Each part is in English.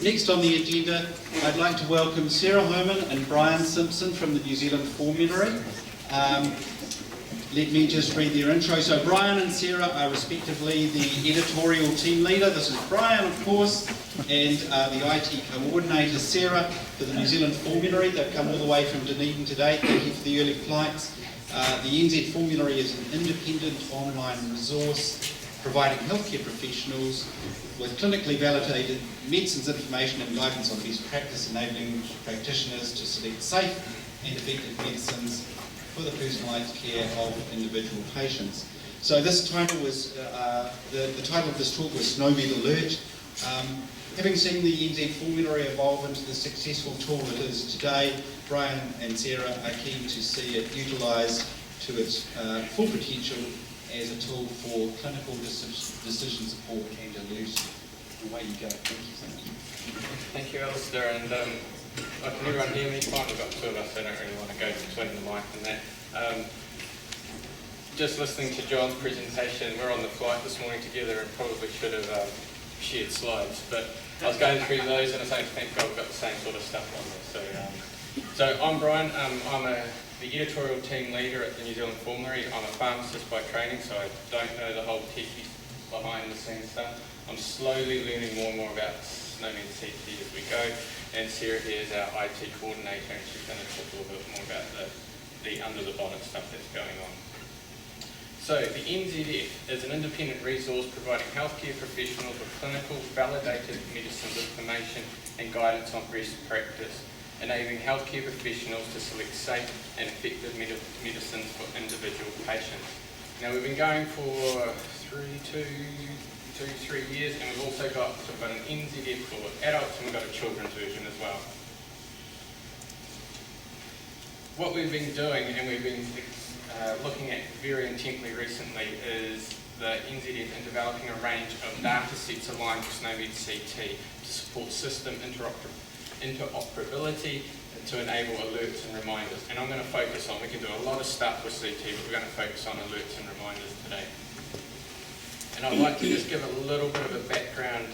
Next on the agenda, I'd like to welcome Sarah Homan and Brian Simpson from the New Zealand Formulary. Let me just read their intro. So Brian and Sarah are respectively the editorial team leader. This is Brian, of course, and the IT coordinator, Sarah, for the New Zealand Formulary. They've come all the way from Dunedin today. Thank you for the early flights. The NZ Formulary is an independent online resource providing healthcare professionals with clinically validated medicines information and guidance on best practice, enabling practitioners to select safe and effective medicines for the personalised care of individual patients. So this title was, the title of this talk was SNOMED Alert. Having seen the NZ Formulary evolve into the successful tool it is today, Brian and Sarah are keen to see it utilised to its full potential as a tool for clinical decision support and alerting. Away you go. Thank you so much. Thank you, Alistair. And can everyone hear me fine? We've got two of us, so I don't really want to go between the mic and that. Just listening to John's presentation, we're on the flight this morning together and probably should have shared slides. But I was going through those and I was saying, thank God we've got the same sort of stuff on there. So I'm Brian. I'm the editorial team leader at the New Zealand Formulary. I'm a pharmacist by training, so I don't know the whole techie behind the scenes stuff. I'm slowly learning more and more about NZMT as we go, and Sarah here is our IT coordinator, and she's going to talk a little bit more about the under the bonnet stuff that's going on. So the NZF is an independent resource providing healthcare professionals with clinical validated medicines information and guidance on best practice, enabling healthcare professionals to select safe and effective medicines for individual patients. Now we've been going for 3 years, and we've also got an NZF for adults, and we've got a children's version as well. What we've been doing, and we've been looking at very intently recently, is the NZF in developing a range of data sets aligned with SNOMED CT to support system interoperability to enable alerts and reminders. And I'm going to focus on, we can do a lot of stuff with CT, but we're going to focus on alerts and reminders today. And I'd like to just give a little bit of a background,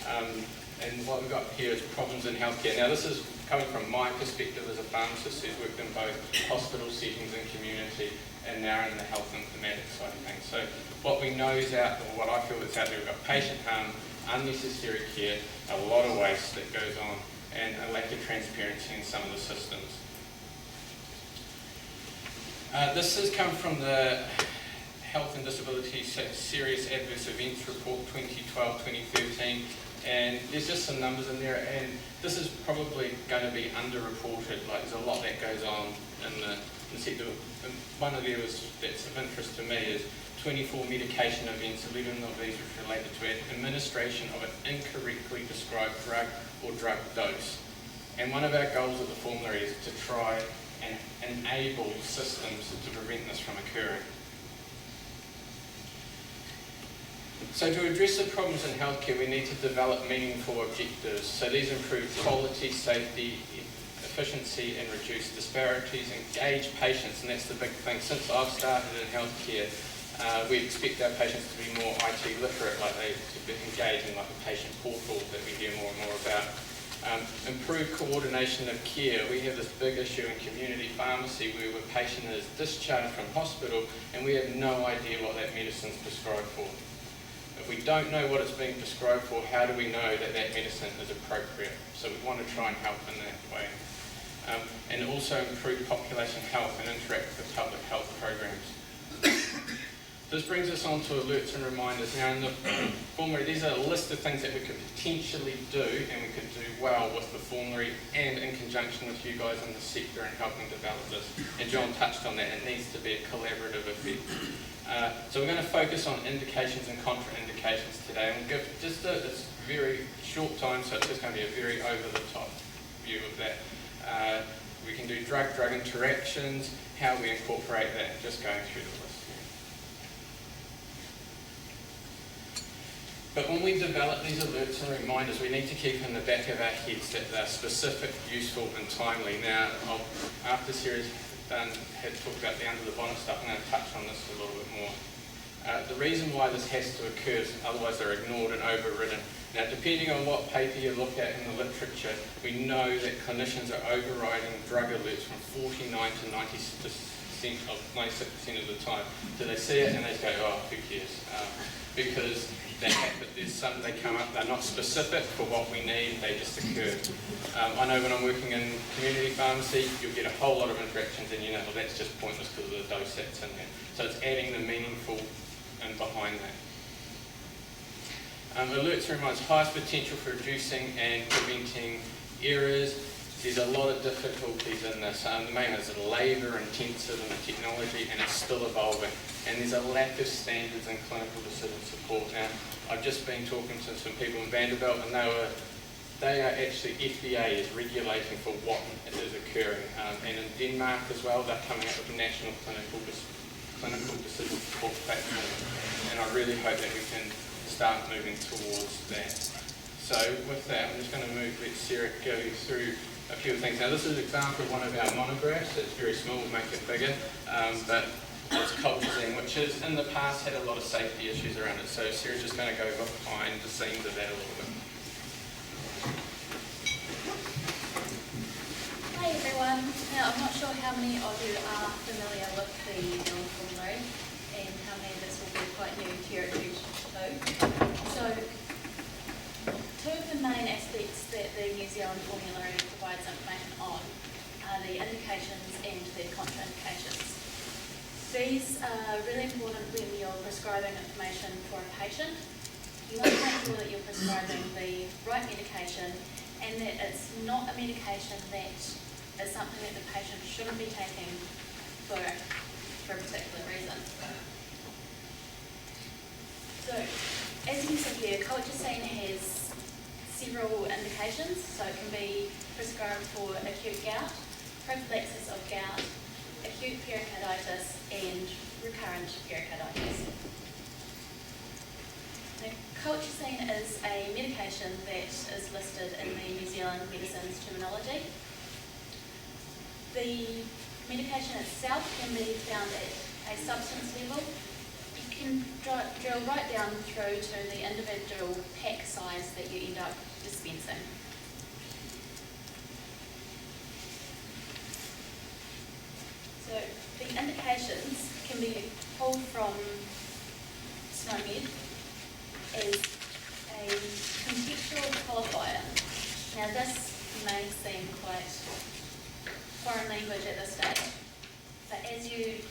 and what we've got here is problems in healthcare. Now this is coming from my perspective as a pharmacist who's worked in both hospital settings and community, and now in the health informatics side of things. So what we know is out there, what I feel is out there, we've got patient harm, unnecessary care, a lot of waste that goes on, and a lack of transparency in some of the systems. This has come from the Health and Disability Serious Adverse Events Report 2012-2013, and there's just some numbers in there, and this is probably going to be underreported. Like, there's a lot that goes on in the sector. One of those that's of interest to me is 24 medication events, 11 of these are related to administration of an incorrectly prescribed drug or drug dose. And one of our goals at the formulary is to try and enable systems to prevent this from occurring. So to address the problems in healthcare, we need to develop meaningful objectives. So these improve quality, safety, efficiency, and reduce disparities, engage patients, and that's the big thing. Since I've started in healthcare, we expect our patients to be more IT literate, like they to be engaging, like a patient portal that we hear more and more about. Improve coordination of care. We have this big issue in community pharmacy where a patient is discharged from hospital and we have no idea what that medicine is prescribed for. If we don't know what it's being prescribed for, how do we know that that medicine is appropriate? So we want to try and help in that way. And also improve population health and interact with public health programs. This brings us on to alerts and reminders. Now in the formulary, these are a list of things that we could potentially do, and we could do well with the formulary and in conjunction with you guys in the sector in helping develop this. And John touched on that, it needs to be a collaborative effect. So we're going to focus on indications and contraindications today, and we'll give just it's very short time, so it's just going to be a very over-the-top view of that. We can do drug-drug interactions, how we incorporate that, and just going through the list. But when we develop these alerts and reminders, we need to keep in the back of our heads that they're specific, useful, and timely. Now, after Sarah's had talked about the under the bonnet stuff, I'm going to touch on this a little bit more. The reason why this has to occur is otherwise they're ignored and overridden, Now, depending on what paper you look at in the literature, we know that clinicians are overriding drug alerts from 49 to 96% of the time. So they see it and they go, oh, who cares? Because they come up, they're not specific for what we need, they just occur. I know when I'm working in community pharmacy, you'll get a whole lot of interactions and you know, well, that's just pointless because of the dose that's in there. So it's adding the meaningful and behind that. Alerts reminds highest potential for reducing and preventing errors. There's a lot of difficulties in this. The main is labour intensive in the technology and it's still evolving. And there's a lack of standards in clinical decision support. Now, I've just been talking to some people in Vanderbilt and they are actually, FDA is regulating for what is occurring. And in Denmark as well, they're coming up with a national clinical decision support platform. And I really hope that we can start moving towards that. So with that, I'm just going to let Sarah go through a few things. Now this is an example of one of our monographs. It's very small, we'll make it bigger, but it's colchicine, which has in the past had a lot of safety issues around it. So Sarah's just going to go behind the scenes of that a little bit. Hi everyone. Now I'm not sure how many of you are familiar with the NZ Formulary and how many of this will be quite new to your too. So two of the main aspects that the New Zealand Formulary provides information on are the indications and the contraindications. These are really important when you're prescribing information for a patient. You want to make sure that you're prescribing the right medication and that it's not a medication that is something that the patient shouldn't be taking for a particular reason. So, as you can see here, colchicine has several indications, so it can be prescribed for acute gout, prophylaxis of gout, acute pericarditis and recurrent pericarditis. Now, colchicine is a medication that is listed in the New Zealand Medicines terminology. The medication itself can be found at a substance level. You can drill right down through to the individual pack size that you end up dispensing. So the indications can be pulled from SNOMED as a contextual qualifier. Now this may seem quite foreign language at this stage, but as you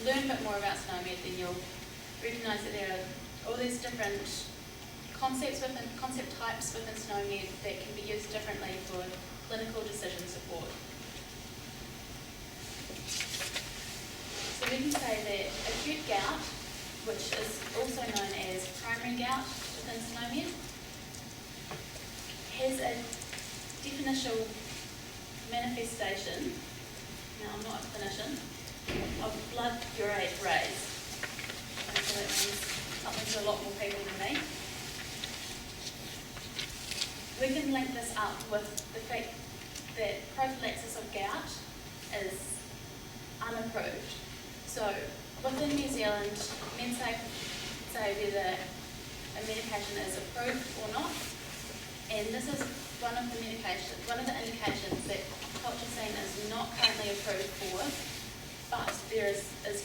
learn a bit more about SNOMED, then you'll recognise that there are all these different concept types within SNOMED that can be used differently for clinical decision support. So we can say that acute gout, which is also known as primary gout within SNOMED, has a definitional manifestation, now I'm not a clinician, of blood urate raise. And so that means something to a lot more people than me. We can link this up with the fact that prophylaxis of gout is unapproved. So within New Zealand, MedSafe say whether a medication is approved or not, and this is one of the indications that colchicine is not currently approved for, but there is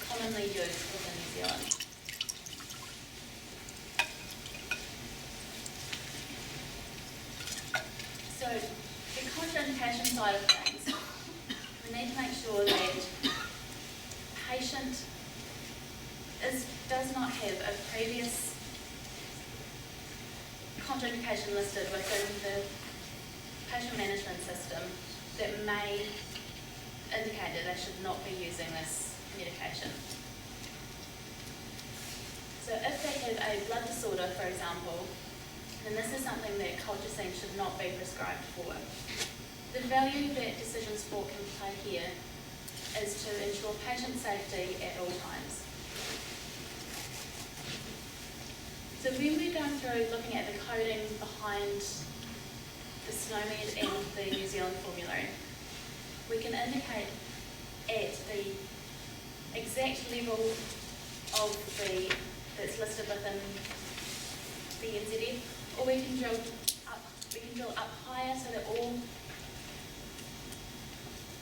commonly used within New Zealand. So the contraindication side of things, we need to make sure that patient does not have a previous contraindication listed within the patient management system that may indicate that they should not be using this medication. So if they have a blood disorder, for example, then this is something that colchicine should not be prescribed for. The value that decision support can play here is to ensure patient safety at all times. So when we're going through looking at the coding behind the SNOMED and the New Zealand Formulary, we can indicate at the exact level of that's listed within the NZF or we can drill up higher so that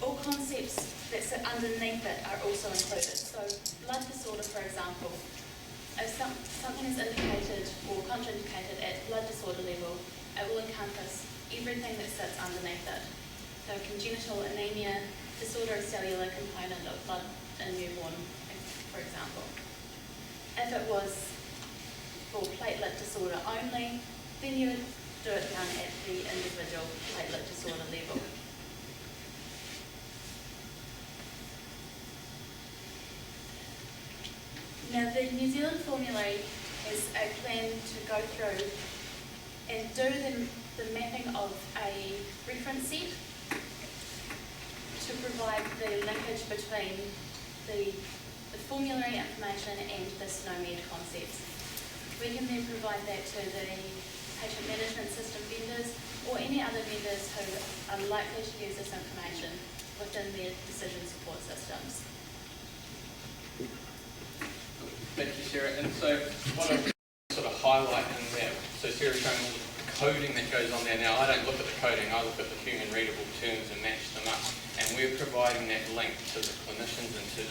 all concepts that sit underneath it are also included. So blood disorder, for example, if something is indicated or contraindicated at blood disorder level, it will encompass everything that sits underneath it. So congenital anemia, disorder of cellular component of blood in a newborn, for example. If it was for platelet disorder only, then you would do it down at the individual platelet disorder level. Now, the New Zealand Formulary has a plan to go through and do the mapping of a reference set to provide the linkage between the formulary information and the SNOMED concepts. We can then provide that to the patient management system vendors or any other vendors who are likely to use this information within their decision support systems. Thank you, Sarah. And so what I sort of highlight in there, so Sarah's showing all the coding that goes on there. Now, I don't look at the coding, I look at the human readable terms and match them up. And we're providing that link to the clinicians and to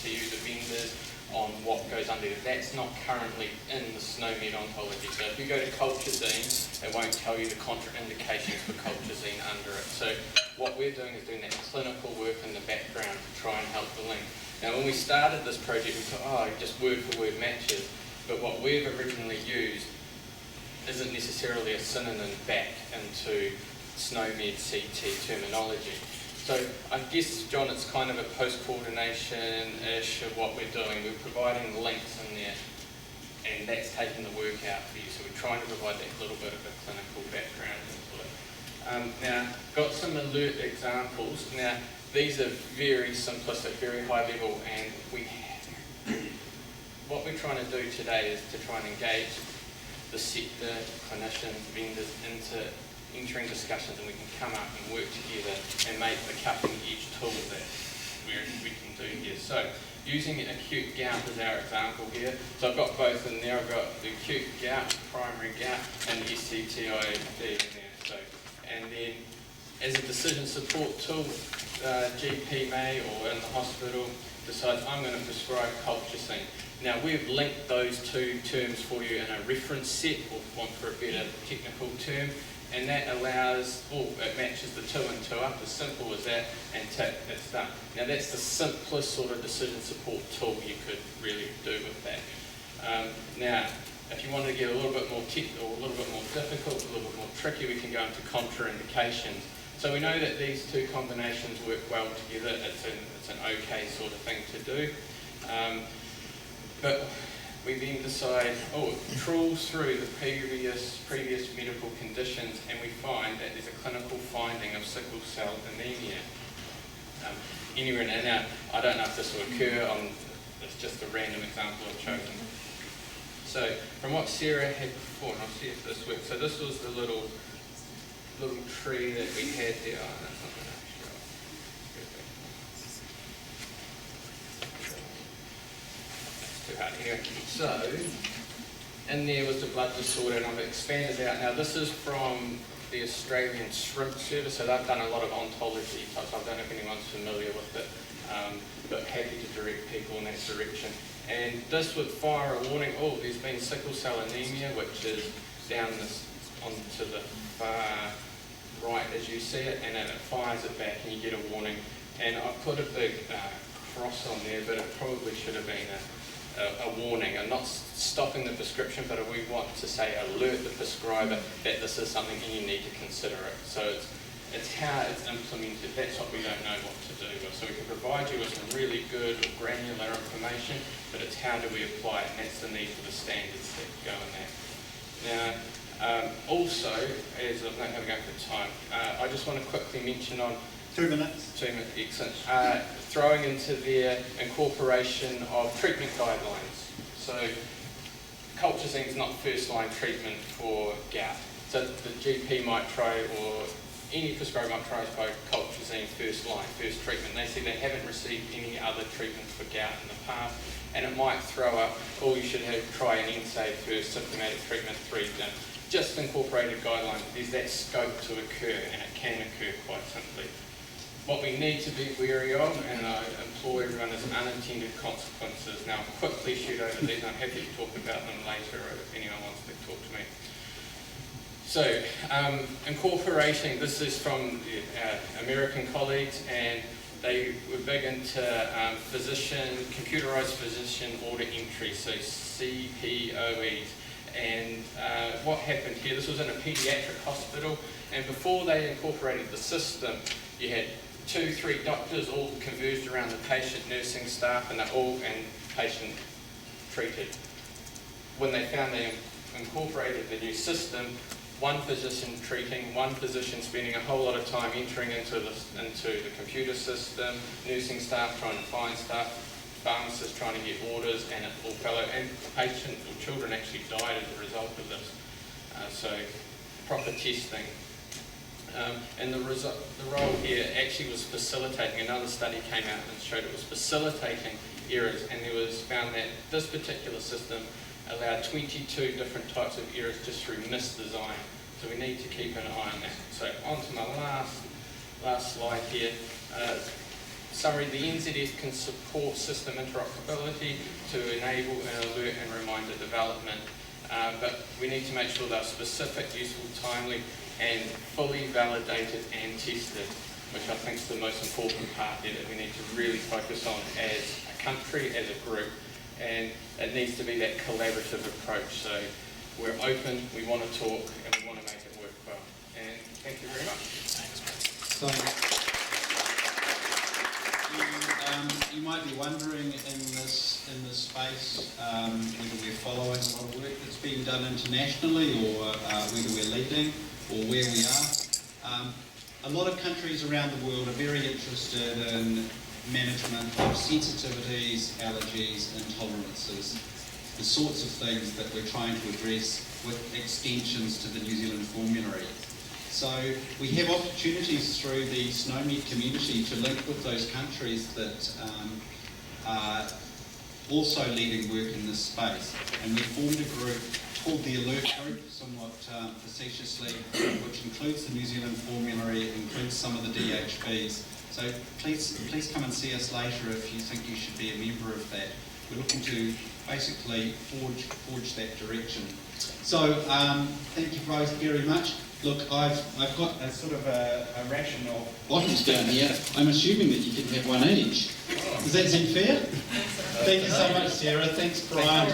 you, the vendors, on what goes under there. That's not currently in the SNOMED ontology. So if you go to colchicine, it won't tell you the contraindications for colchicine under it. So what we're doing is doing that clinical work in the background to try and help the link. Now, when we started this project, we thought, just word for word matches. But what we've originally used isn't necessarily a synonym back into SNOMED CT terminology. So I guess, John, it's kind of a post-coordination-ish of what we're doing. We're providing links in there, and that's taking the work out for you. So we're trying to provide that little bit of a clinical background into it. Now, got some alert examples. Now, these are very simplistic, very high level, and what we're trying to do today is to try and engage the sector, clinicians, vendors into entering discussions, and we can come up and work together and make a cutting-edge tool that we can do here. So, using acute gout as our example here. So I've got both in there. I've got the acute gout, primary gout, and the SCTID in there. So, and then as a decision support tool, GP may, or in the hospital, decides I'm going to prescribe colchicine. Now, we've linked those two terms for you in a reference set, or one for a better technical term, and that allows, it matches the 2 and 2 up, as simple as that, and tick, it's done. Now, that's the simplest sort of decision support tool you could really do with that. Now, if you want to get a little bit more technical, a little bit more difficult, a little bit more tricky, we can go into contraindications. So we know that these two combinations work well together. It's an okay sort of thing to do. But we then decide, trawls through the previous medical conditions, and we find that there's a clinical finding of sickle cell anemia. Anywhere in there. Now, I don't know if this will occur, it's just a random example I've chosen. So, from what Sarah had before, and I'll see if this works. So this was the little tree that we had there. Oh, that's not going to show. That's too hard. Anyway, so in there was the blood disorder, and I've expanded out. Now this is from the Australian Shrimp Service, so they've done a lot of ontology types. I don't know if anyone's familiar with it, but happy to direct people in that direction. And this would fire a warning, there's been sickle cell anemia, which is down onto the far right as you see it, and then it fires it back and you get a warning. And I put a big cross on there, but it probably should have been a warning. I'm not stopping the prescription, but we want to say alert the prescriber that this is something and you need to consider it. So it's how it's implemented. That's what we don't know what to do with. So we can provide you with some really good granular information, but it's how do we apply it, and that's the need for the standards that go in that. Now, also, as I'm not going to go for time, I just want to quickly mention on 2 minutes. 2 minutes, excellent. Throwing into their incorporation of treatment guidelines. So, colchicine is not first-line treatment for gout. So the GP might try, or any prescriber might try colchicine first treatment. They say they haven't received any other treatment for gout in the past, and it might throw up, you should try an NSAID first, symptomatic treatment 3 just incorporated guidelines, there's that scope to occur, and it can occur quite simply. What we need to be wary of, and I implore everyone, is unintended consequences. Now, I'll quickly shoot over these, and I'm happy to talk about them later if anyone wants to talk to me. So, incorporating, this is from American colleagues, and they were big into computerized physician order entry, so CPOEs. And what happened here, this was in a pediatric hospital, and before they incorporated the system, you had 2-3 doctors all converged around the patient, nursing staff, and patient treated. When they found they incorporated the new system, one physician treating, one physician spending a whole lot of time entering into the computer system, nursing staff trying to find stuff, pharmacists trying to get orders, and it all fell out. And patients or children actually died as a result of this. So proper testing. And the role here actually was facilitating. Another study came out and showed it was facilitating errors, and there was found that this particular system allowed 22 different types of errors just through misdesign. So we need to keep an eye on that. So on to my last slide here. Summary, the NZF can support system interoperability to enable an alert and reminder development, but we need to make sure they're specific, useful, timely, and fully validated and tested, which I think is the most important part here that we need to really focus on as a country, as a group, and it needs to be that collaborative approach. So we're open, we want to talk, and we want to make it work well. And thank you very much. So, you might be wondering in this space whether we're following a lot of work that's being done internationally, or whether we're leading, or where we are. A lot of countries around the world are very interested in management of sensitivities, allergies, intolerances, the sorts of things that we're trying to address with extensions to the New Zealand Formulary. So we have opportunities through the SNOMED community to link with those countries that are also leading work in this space. And we formed a group called the Alert Group, somewhat facetiously, which includes the New Zealand Formulary, includes some of the DHBs. So please come and see us later if you think you should be a member of that. We're looking to basically forge that direction. So thank you both very much. Look, I've got a sort of a ration of bottles down here. I'm assuming that you can have one each. Does that seem fair? Thank you so much, Sarah. Thanks, Brian.